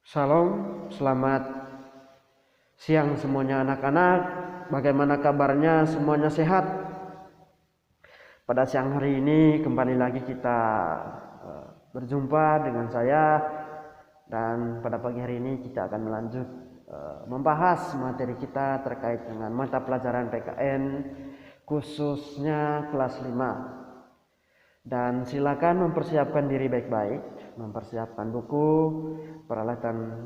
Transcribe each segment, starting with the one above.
Shalom, selamat siang semuanya anak-anak. Bagaimana kabarnya? Semuanya sehat? Pada siang hari ini kembali lagi kita berjumpa dengan saya, dan pada pagi hari ini kita akan melanjut membahas materi kita terkait dengan mata pelajaran PKN khususnya kelas 5. Dan silakan mempersiapkan diri baik-baik, mempersiapkan buku, peralatan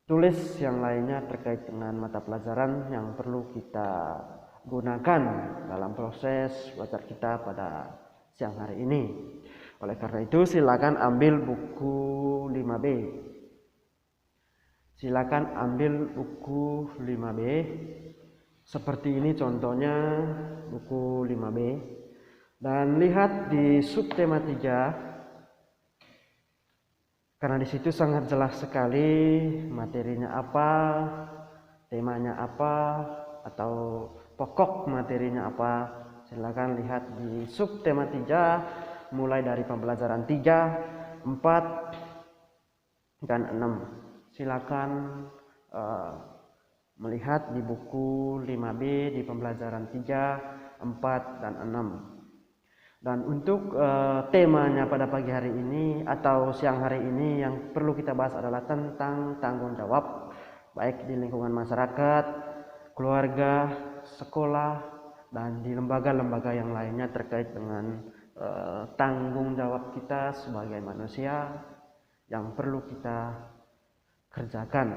tulis yang lainnya terkait dengan mata pelajaran yang perlu kita gunakan dalam proses belajar kita pada siang hari ini. Oleh karena itu silakan ambil buku 5B. Silakan ambil buku 5B. Seperti ini contohnya buku 5B. Dan lihat di subtema 3, karena di situ sangat jelas sekali materinya apa, temanya apa, atau pokok materinya apa. Silakan lihat di subtema 3 mulai dari pembelajaran 3, 4, dan 6. Silakan melihat di buku 5B di pembelajaran 3, 4, dan 6. Dan untuk temanya pada pagi hari ini atau siang hari ini yang perlu kita bahas adalah tentang tanggung jawab, baik di lingkungan masyarakat, keluarga, sekolah, dan di lembaga-lembaga yang lainnya terkait dengan tanggung jawab kita sebagai manusia yang perlu kita kerjakan.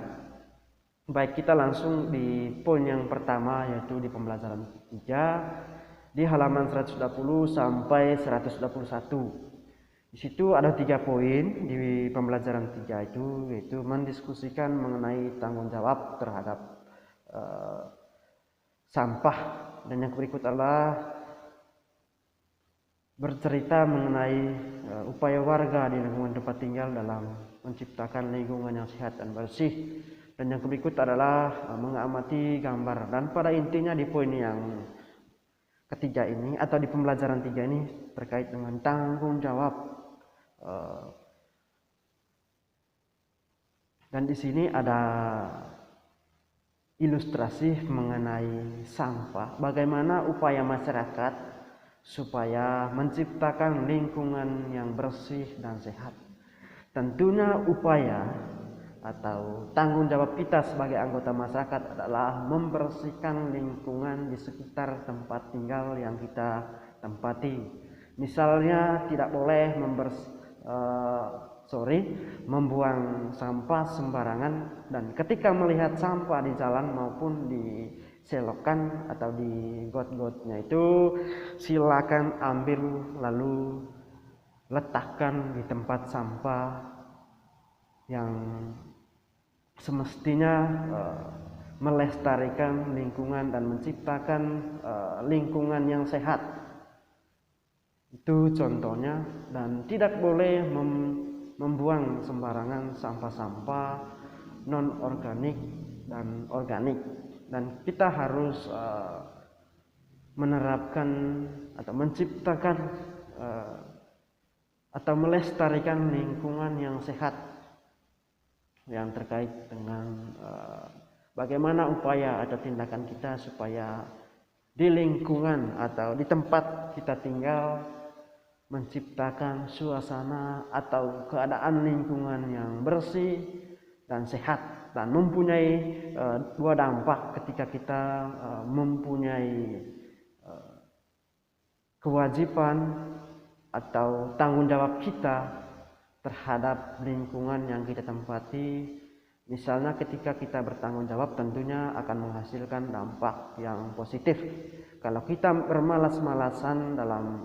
Baik, kita langsung di poin yang pertama, yaitu di pembelajaran 3. Di halaman 120 sampai 121. Di situ ada 3 poin di pembelajaran 3 itu, yaitu mendiskusikan mengenai tanggung jawab terhadap sampah, dan yang berikut adalah bercerita mengenai upaya warga di lingkungan tempat tinggal dalam menciptakan lingkungan yang sehat dan bersih, dan yang berikut adalah mengamati gambar. Dan pada intinya di poin yang ketiga ini atau di pembelajaran 3 ini terkait dengan tanggung jawab, dan di sini ada ilustrasi mengenai sampah, bagaimana upaya masyarakat supaya menciptakan lingkungan yang bersih dan sehat. Tentunya upaya atau tanggung jawab kita sebagai anggota masyarakat adalah membersihkan lingkungan di sekitar tempat tinggal yang kita tempati. Misalnya tidak boleh membuang sampah sembarangan, dan ketika melihat sampah di jalan maupun di selokan atau di got-gotnya itu, silakan ambil lalu letakkan di tempat sampah yang semestinya melestarikan lingkungan dan menciptakan lingkungan yang sehat. Itu contohnya. Dan tidak boleh membuang sembarangan sampah-sampah non organik dan organik, dan kita harus menerapkan atau menciptakan atau melestarikan lingkungan yang sehat, yang terkait dengan bagaimana upaya atau tindakan kita supaya di lingkungan atau di tempat kita tinggal menciptakan suasana atau keadaan lingkungan yang bersih dan sehat, dan mempunyai 2 dampak ketika kita mempunyai kewajiban atau tanggung jawab kita terhadap lingkungan yang kita tempati. Misalnya ketika kita bertanggung jawab, tentunya akan menghasilkan dampak yang positif. Kalau kita bermalas-malasan dalam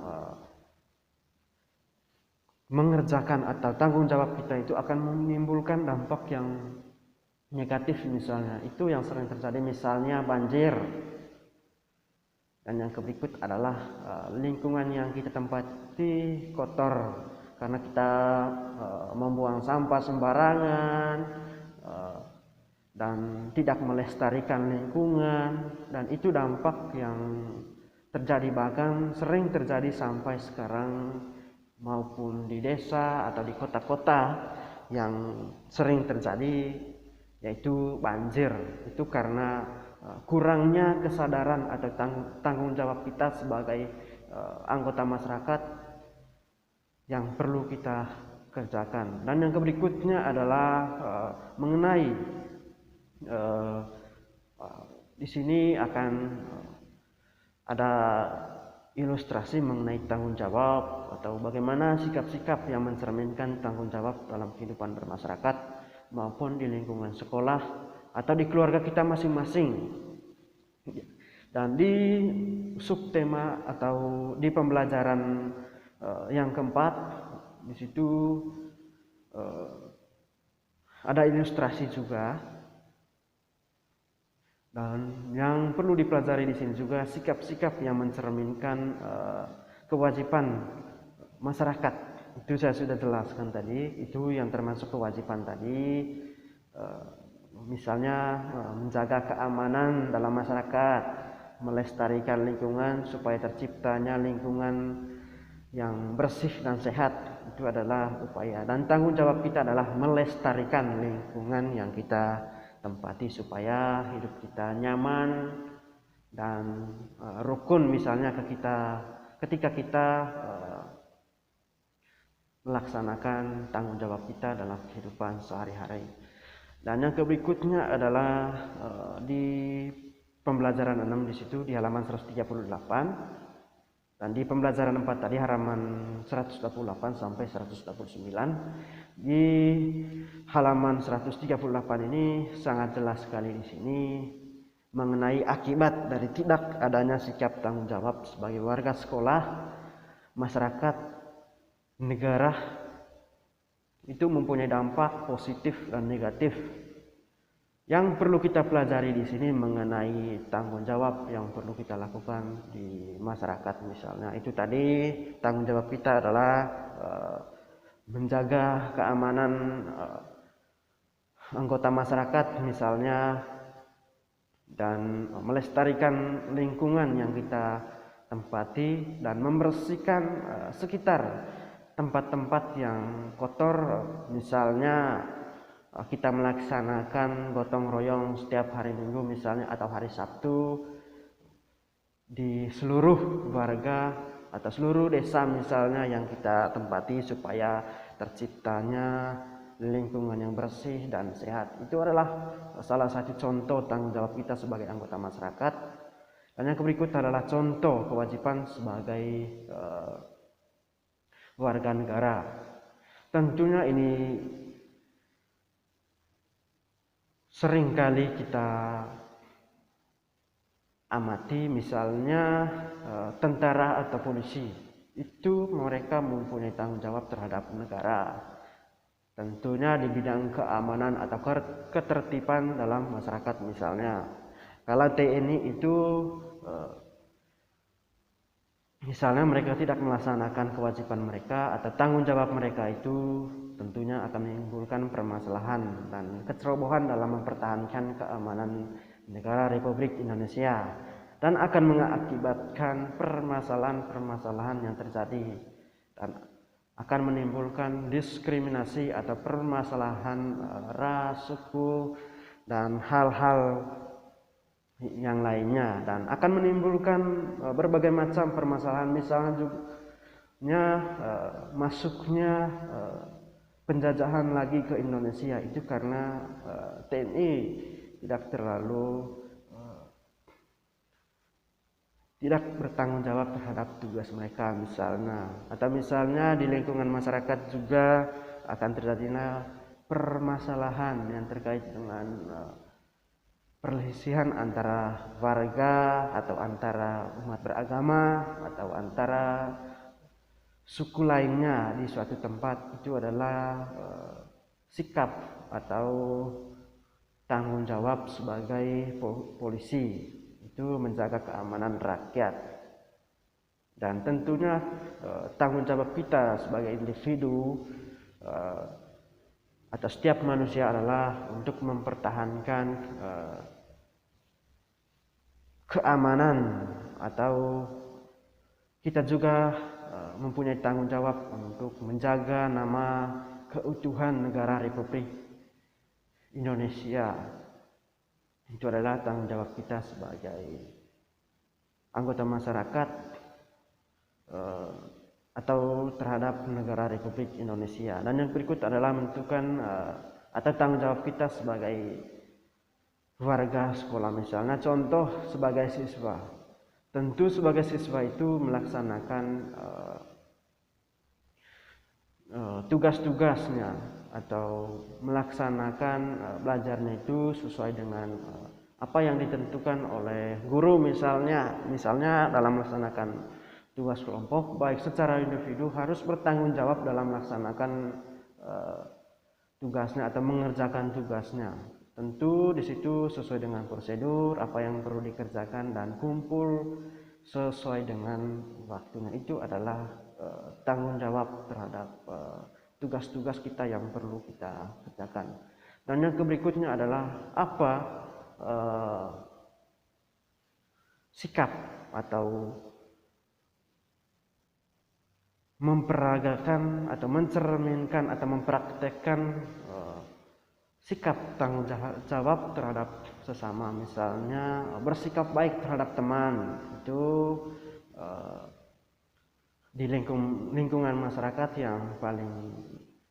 mengerjakan atau tanggung jawab kita, itu akan menimbulkan dampak yang negatif. Misalnya itu yang sering terjadi, misalnya banjir. Dan yang berikut adalah lingkungan yang kita tempati kotor karena kita membuang sampah sembarangan dan tidak melestarikan lingkungan, dan itu dampak yang terjadi, bahkan sering terjadi sampai sekarang maupun di desa atau di kota-kota. yang sering terjadi yaitu banjir. Itu karena kurangnya kesadaran atau tanggung jawab kita sebagai anggota masyarakat yang perlu kita kerjakan. Dan yang berikutnya adalah mengenai di sini akan ada ilustrasi mengenai tanggung jawab atau bagaimana sikap-sikap yang mencerminkan tanggung jawab dalam kehidupan bermasyarakat maupun di lingkungan sekolah atau di keluarga kita masing-masing. Dan di subtema atau di pembelajaran yang keempat, di situ ada ilustrasi juga. Dan yang perlu dipelajari di sini juga sikap-sikap yang mencerminkan kewajiban masyarakat. Itu saya sudah jelaskan tadi, itu yang termasuk kewajiban tadi. Misalnya menjaga keamanan dalam masyarakat, melestarikan lingkungan supaya terciptanya lingkungan yang bersih dan sehat. Itu adalah upaya, dan tanggung jawab kita adalah melestarikan lingkungan yang kita tempati supaya hidup kita nyaman dan rukun, misalnya ketika kita melaksanakan tanggung jawab kita dalam kehidupan sehari-hari. Dan yang berikutnya adalah di pembelajaran 6 di situ di halaman 138. Dan di pembelajaran 4 tadi halaman 128 sampai 129. Di halaman 138 ini sangat jelas sekali di sini mengenai akibat dari tidak adanya sikap tanggung jawab sebagai warga sekolah, masyarakat, negara. Itu mempunyai dampak positif dan negatif. Yang perlu kita pelajari di sini mengenai tanggung jawab yang perlu kita lakukan di masyarakat, misalnya itu tadi tanggung jawab kita adalah menjaga keamanan anggota masyarakat misalnya, dan melestarikan lingkungan yang kita tempati dan membersihkan sekitar tempat-tempat yang kotor, misalnya kita melaksanakan gotong royong setiap hari Minggu misalnya atau hari Sabtu di seluruh warga atau seluruh desa misalnya yang kita tempati supaya terciptanya lingkungan yang bersih dan sehat. Itu adalah salah satu contoh tanggung jawab kita sebagai anggota masyarakat. Dan yang berikut adalah contoh kewajiban sebagai warga negara. Tentunya ini seringkali kita amati, misalnya tentara atau polisi, itu mereka mempunyai tanggung jawab terhadap negara. Tentunya di bidang keamanan atau ketertiban dalam masyarakat misalnya. Kalau TNI itu misalnya mereka tidak melaksanakan kewajiban mereka atau tanggung jawab mereka, itu tentunya akan menimbulkan permasalahan dan kecerobohan dalam mempertahankan keamanan negara Republik Indonesia, dan akan mengakibatkan permasalahan-permasalahan yang terjadi dan akan menimbulkan diskriminasi atau permasalahan ras, suku, dan hal-hal yang lainnya, dan akan menimbulkan berbagai macam permasalahan, misalnya masuknya penjajahan lagi ke Indonesia itu karena TNI tidak bertanggung jawab terhadap tugas mereka misalnya, atau misalnya di lingkungan masyarakat juga akan terjadinya permasalahan yang terkait dengan perselisihan antara warga atau antara umat beragama atau antara suku lainnya di suatu tempat. Itu adalah sikap atau tanggung jawab sebagai polisi, itu menjaga keamanan rakyat. Dan tentunya tanggung jawab kita sebagai individu atau setiap manusia adalah untuk mempertahankan keamanan, atau kita juga mempunyai tanggung jawab untuk menjaga nama keutuhan negara Republik Indonesia. Itu adalah tanggung jawab kita sebagai anggota masyarakat atau terhadap negara Republik Indonesia. Dan yang berikut adalah menentukan atau tanggung jawab kita sebagai warga sekolah. Misalnya contoh sebagai siswa, tentu sebagai siswa itu melaksanakan tugas-tugasnya atau melaksanakan belajarnya itu sesuai dengan apa yang ditentukan oleh guru. Misalnya dalam melaksanakan tugas kelompok, baik secara individu harus bertanggung jawab dalam melaksanakan tugasnya atau mengerjakan tugasnya. Tentu di situ sesuai dengan prosedur apa yang perlu dikerjakan dan kumpul sesuai dengan waktunya. Itu adalah tanggung jawab terhadap tugas-tugas kita yang perlu kita kerjakan. Dan yang berikutnya adalah apa sikap atau memperagakan atau mencerminkan atau mempraktekkan sikap tanggung jawab terhadap sesama. Misalnya bersikap baik terhadap teman, itu di lingkungan masyarakat yang paling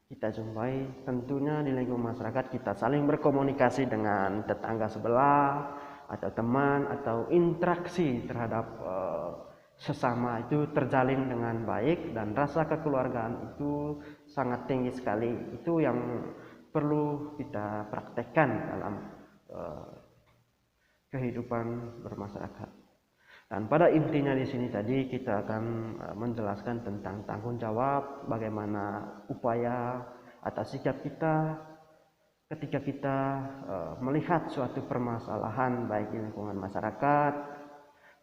kita jumpai. Tentunya di lingkungan masyarakat kita saling berkomunikasi dengan tetangga sebelah atau teman, atau interaksi terhadap sesama itu terjalin dengan baik dan rasa kekeluargaan itu sangat tinggi sekali. Itu yang perlu kita praktekkan dalam kehidupan bermasyarakat. Dan pada intinya di sini tadi kita akan menjelaskan tentang tanggung jawab, bagaimana upaya atau sikap kita ketika kita melihat suatu permasalahan baik di lingkungan masyarakat,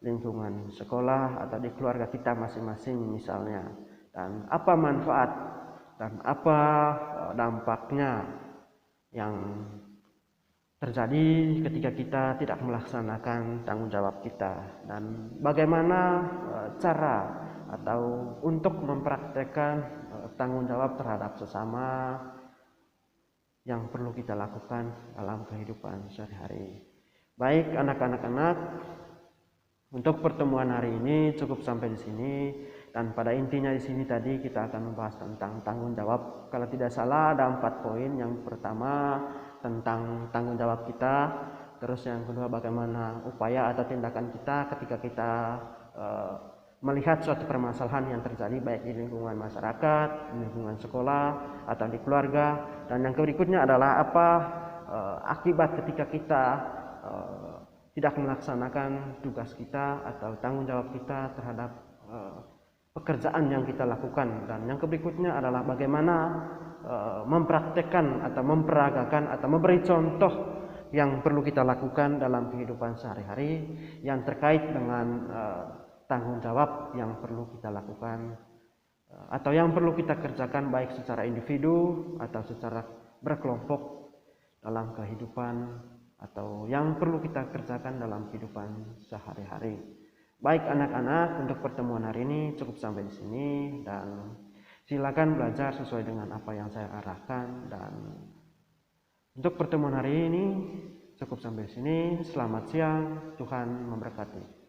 lingkungan sekolah, atau di keluarga kita masing-masing misalnya. Dan apa manfaat dan apa dampaknya yang terjadi ketika kita tidak melaksanakan tanggung jawab kita, dan bagaimana cara atau untuk mempraktekkan tanggung jawab terhadap sesama yang perlu kita lakukan dalam kehidupan sehari-hari. Baik anak-anak, untuk pertemuan hari ini cukup sampai di sini. Dan pada intinya di sini tadi kita akan membahas tentang tanggung jawab. Kalau tidak salah ada 4 poin. Yang pertama tentang tanggung jawab kita, terus yang kedua bagaimana upaya atau tindakan kita ketika kita melihat suatu permasalahan yang terjadi baik di lingkungan masyarakat, di lingkungan sekolah, atau di keluarga. Dan yang berikutnya adalah apa akibat ketika kita tidak melaksanakan tugas kita atau tanggung jawab kita terhadap pekerjaan yang kita lakukan. Dan yang berikutnya adalah bagaimana mempraktekkan atau memperagakan atau memberi contoh yang perlu kita lakukan dalam kehidupan sehari-hari yang terkait dengan tanggung jawab yang perlu kita lakukan atau yang perlu kita kerjakan baik secara individu atau secara berkelompok dalam kehidupan, atau yang perlu kita kerjakan dalam kehidupan sehari-hari. Baik anak-anak, untuk pertemuan hari ini cukup sampai di sini, dan silakan belajar sesuai dengan apa yang saya arahkan. Dan untuk pertemuan hari ini cukup sampai di sini. Selamat siang, Tuhan memberkati.